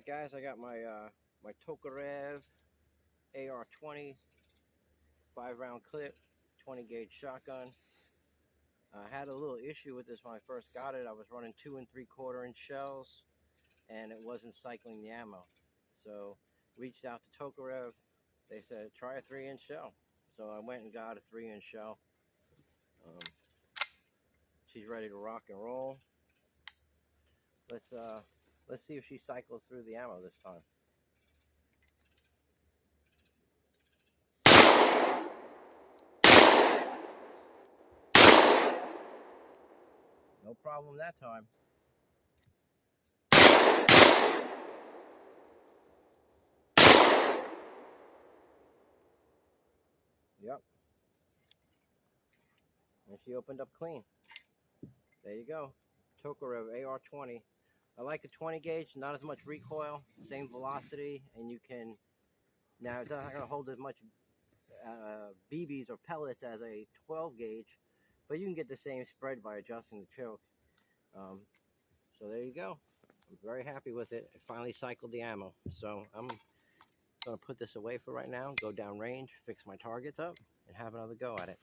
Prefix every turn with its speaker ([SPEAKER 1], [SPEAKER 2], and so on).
[SPEAKER 1] guys, I got my my Tokarev AR-20 5-round clip, 20 gauge shotgun. I had a little issue with this when I first got it. I was running 2 3/4 inch shells and it wasn't cycling the ammo. So reached out to Tokarev. They said try a 3-inch shell. So I went and got a 3-inch shell. She's ready to rock and roll. Let's see if she cycles through the ammo this time. No problem that time. Yep. And she opened up clean. There you go. Tokarev AR-20. I like a 20 gauge, not as much recoil, same velocity, and you can, now it's not going to hold as much BBs or pellets as a 12 gauge, but you can get the same spread by adjusting the choke. So there you go. I'm very happy with it. I finally cycled the ammo. So I'm going to put this away for right now, go down range, fix my targets up, and have another go at it.